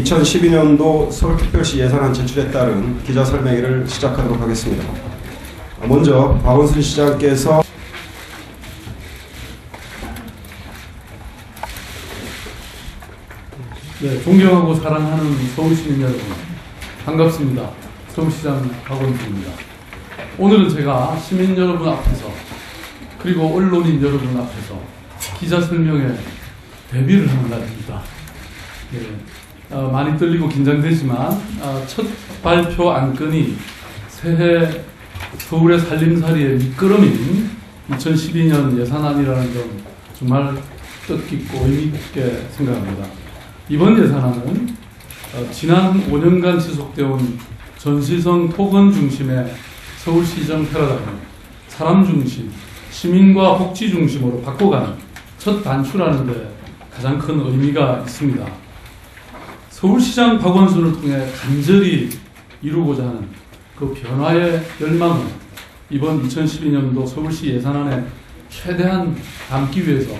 2012년도 서울특별시 예산안 제출에 따른 기자 설명회를 시작하도록 하겠습니다. 먼저 박원순 시장께서 존경하고 사랑하는 서울시민 여러분, 반갑습니다. 서울시장 박원순입니다. 오늘은 제가 시민 여러분 앞에서 그리고 언론인 여러분 앞에서 기자 설명회 데뷔를 하는 날입니다. 많이 떨리고 긴장되지만 첫 발표 안건이 새해 서울의 살림살이의 밑거름인 2012년 예산안이라는 점 정말 뜻깊고 의미있게 생각합니다. 이번 예산안은 지난 5년간 지속되어온 전시성 토건 중심의 서울시정 패러다임을 사람 중심, 시민과 복지 중심으로 바꿔가는 첫 단추라는 데 가장 큰 의미가 있습니다. 서울시장 박원순을 통해 간절히 이루고자 하는 그 변화의 열망을 이번 2012년도 서울시 예산안에 최대한 담기 위해서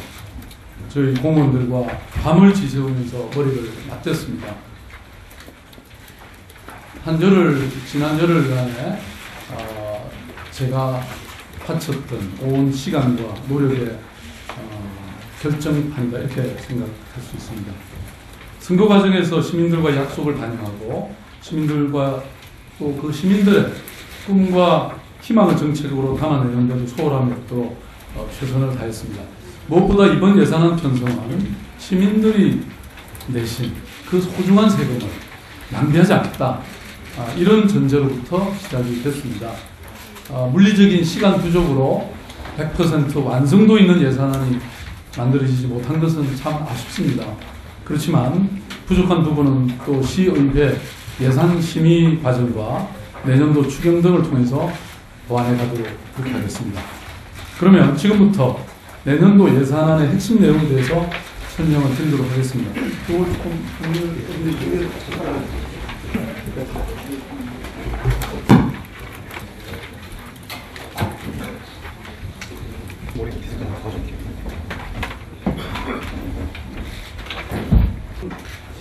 저희 공무원들과 밤을 지새우면서 머리를 맞댔습니다. 지난 열흘간에 제가 바쳤던 온 시간과 노력의 결정판이다 이렇게 생각할 수 있습니다. 선거 과정에서 시민들과 약속을 단행하고 시민들과 또 그 시민들의 꿈과 희망을 정책으로 담아내는 데도 소홀함이 없도록 최선을 다했습니다. 무엇보다 이번 예산안 편성은 시민들이 내신 그 소중한 세금을 낭비하지 않겠다, 이런 전제로부터 시작이 됐습니다. 물리적인 시간 부족으로 100% 완성도 있는 예산안이 만들어지지 못한 것은 참 아쉽습니다. 그렇지만 부족한 부분은 또 시의회 예산 심의 과정과 내년도 추경 등을 통해서 보완해 가도록 그렇게 하겠습니다. 그러면 지금부터 내년도 예산안의 핵심 내용에 대해서 설명을 드리도록 하겠습니다.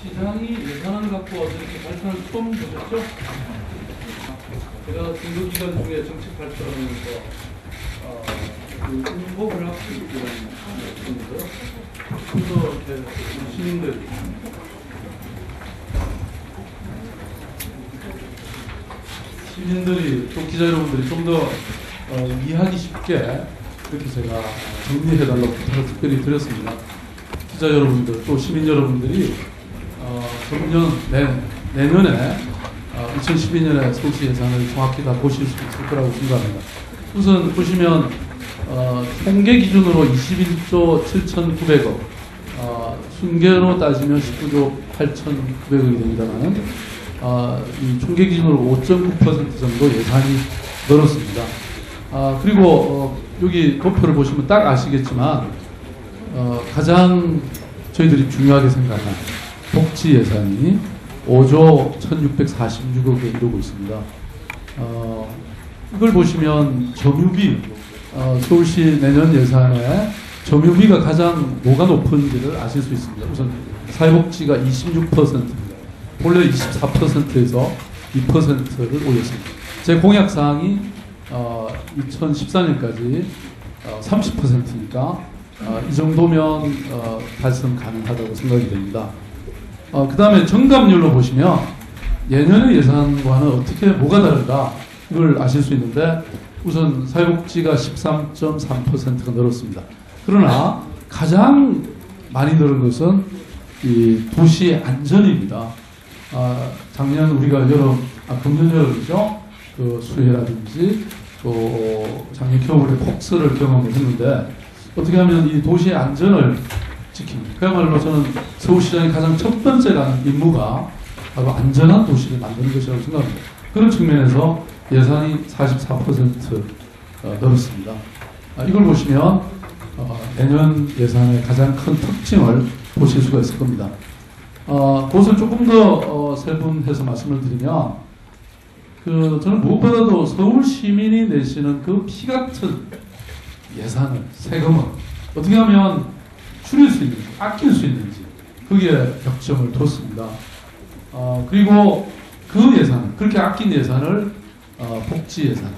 시장이 예산안 갖고 와서 이렇게 발표를 처음 보셨죠? 제가 선거기간 중에 정책 발표를 하면서 응법을 합치기 위한 좀더 시민들이 또 기자 여러분들이 좀 더 이해하기 쉽게 이렇게 제가 정리해달라고 부탁을 특별히 드렸습니다. 기자 여러분들 또 시민 여러분들이 내년에 2012년에 서울시 예산을 정확히 다 보실 수 있을 거라고 생각합니다. 우선 보시면 통계 기준으로 21조 7,900억, 순계로 따지면 19조 8,900억이 됩니다만 이 통계 기준으로 5.9% 정도 예산이 늘었습니다. 그리고 여기 도표를 보시면 딱 아시겠지만 가장 저희들이 중요하게 생각하는 복지 예산이 5조 1,646억에 이르고 있습니다. 이걸 보시면 점유비, 서울시 내년 예산에 점유비가 가장 뭐가 높은지를 아실 수 있습니다. 우선 사회복지가 26%입니다. 원래 24%에서 2%를 올렸습니다. 제 공약 사항이 2014년까지 30%니까 이 정도면 달성 가능하다고 생각이 됩니다. 그 다음에 정답률로 보시면 예년의 예산과는 어떻게 뭐가 다른가 이걸 아실 수 있는데 우선 사회복지가 13.3%가 늘었습니다. 그러나 가장 많이 늘은 것은 이 도시 안전입니다. 작년 우리가 금년 여름이죠. 그 수해라든지 또 작년 겨울에 폭설을 경험을 했는데 어떻게 하면 이 도시의 안전을 지킵니다. 그야말로 저는 서울시장의 가장 첫 번째라는 임무가 바로 안전한 도시를 만드는 것이라고 생각합니다. 그런 측면에서 예산이 44% 늘었습니다. 이걸 보시면 내년 예산의 가장 큰 특징을 보실 수가 있을 겁니다. 그것을 조금 더 세분해서 말씀을 드리면 저는 무엇보다도 서울 시민이 내시는 그 피 같은 예산을, 세금을 어떻게 하면 줄일 수 있는지, 아낄 수 있는지 거기에 벽점을 뒀습니다. 그리고 그 예산, 그렇게 아낀 예산을 복지 예산,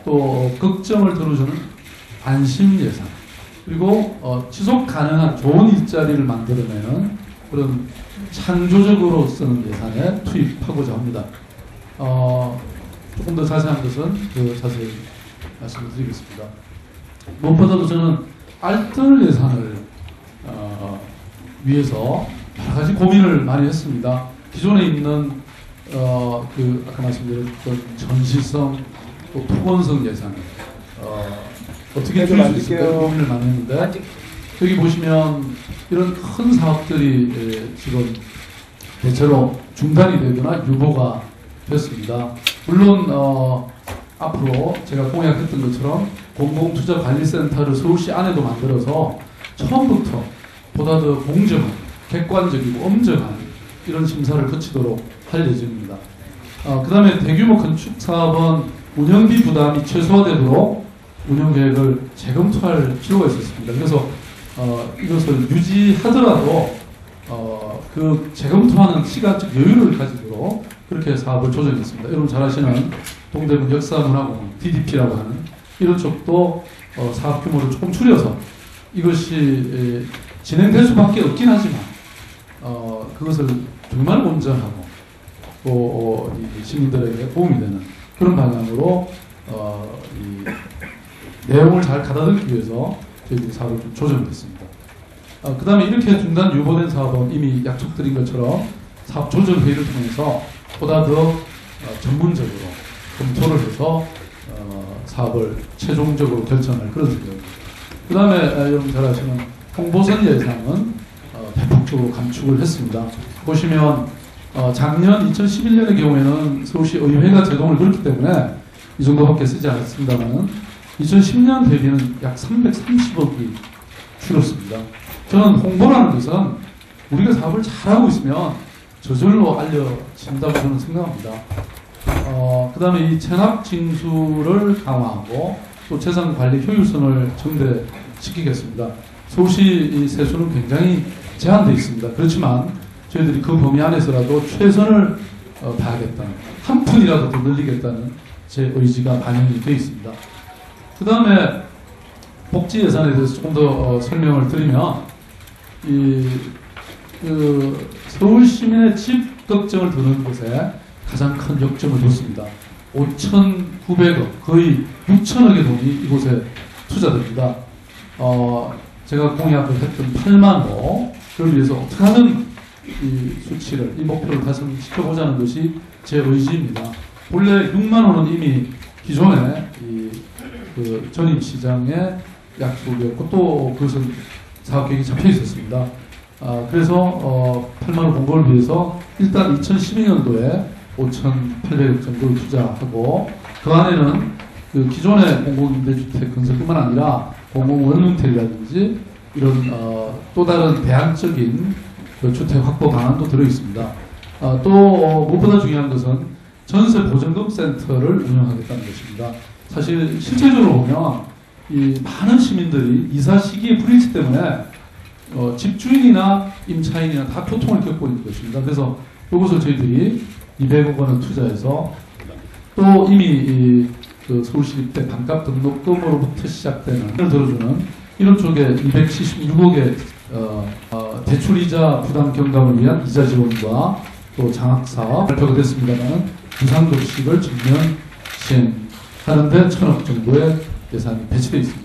또 걱정을 들어주는 안심 예산, 그리고 지속 가능한 좋은 일자리를 만들어내는 그런 창조적으로 쓰는 예산에 투입하고자 합니다. 조금 더 자세한 것은 자세히 말씀을 드리겠습니다. 무엇보다도 저는 알뜰 예산을 위해서 여러 가지 고민을 많이 했습니다. 기존에 있는 아까 말씀드렸던 전시성, 또 토건성 예산 어떻게 줄일 수 있을까 고민을 많이 했는데, 여기 보시면 이런 큰 사업들이 지금 대체로 중단이 되거나 유보가 됐습니다. 물론 앞으로 제가 공약했던 것처럼 공공투자관리센터를 서울시 안에도 만들어서 처음부터 보다 더 공정한, 객관적이고 엄정한 이런 심사를 거치도록 할 예정입니다. 그 다음에 대규모 건축 사업은 운영비 부담이 최소화되도록 운영계획을 재검토할 필요가 있었습니다. 그래서 이것을 유지하더라도 그 재검토하는 시간적 여유를 가지도록 그렇게 사업을 조정했습니다. 여러분 잘 아시는 동대문 역사문화공원 DDP라고 하는 이런 쪽도 사업 규모를 조금 줄여서 이것이 진행될 수밖에 없긴 하지만 그것을 정말 온전하고 또 시민들에게 도움이 되는 그런 방향으로 이 내용을 잘 가다듬기 위해서 저희들이 사업을 좀 조정됐습니다. 그 다음에 이렇게 중단 유보된 사업은 이미 약속드린 것처럼 사업 조정 회의를 통해서 보다 더 전문적으로 검토를 해서 사업을 최종적으로 결정할 그런 생각입니다. 그 다음에 여러분 잘 아시는 홍보선 예산은 대폭적으로 감축을 했습니다. 보시면 작년 2011년의 경우에는 서울시 의회가 제동을 걸었기 때문에 이 정도밖에 쓰지 않았습니다만 2010년 대비는 약 330억이 줄었습니다. 저는 홍보라는 것은 우리가 사업을 잘하고 있으면 저절로 알려진다고 저는 생각합니다. 그 다음에 이 체납 징수를 강화하고 또 재산 관리 효율성을 증대시키겠습니다. 서울시 이 세수는 굉장히 제한되어 있습니다. 그렇지만 저희들이 그 범위 안에서라도 최선을 다하겠다는, 한 푼이라도 더 늘리겠다는 제 의지가 반영이 되어 있습니다. 그 다음에 복지 예산에 대해서 조금 더 설명을 드리면, 서울 시민의 집 걱정을 드는 것에 가장 큰 역점을 뒀습니다. 5,900억, 거의 6천억의 돈이 이곳에 투자됩니다. 제가 공약을 했던 8만 호를 위해서 어떻게 하든 이 수치를, 이 목표를 달성시켜보자는 것이 제 의지입니다. 본래 6만 호는 이미 기존에 그 전임 시장의 약속이었고 또 그것은 사업계획이 잡혀 있었습니다. 그래서 8만 호 공고를 위해서 일단 2012년도에 5,800억 정도를 투자하고, 그 안에는 그 기존의 공공임대주택 건설뿐만 아니라 공공원룸텔이라든지 이런 또 다른 대안적인 그 주택 확보 방안도 들어있습니다. 또 무엇보다 중요한 것은 전세 보증금 센터를 운영하겠다는 것입니다. 사실 실제적으로 보면 이 많은 시민들이 이사 시기의 불일치 때문에 집주인이나 임차인이나 다 고통을 겪고 있는 것입니다. 그래서 이것을 저희들이 200억 원을 투자해서 또 이미 그 서울시립대 반값 등록금으로부터 시작되는 들어주는 이런 쪽에 276억의 대출이자 부담 경감을 위한 이자 지원과 또 장학사업 발표가 됐습니다만 부산도시를 전면 시행하는데 1,000억 정도의 예산이 배치되어 있습니다.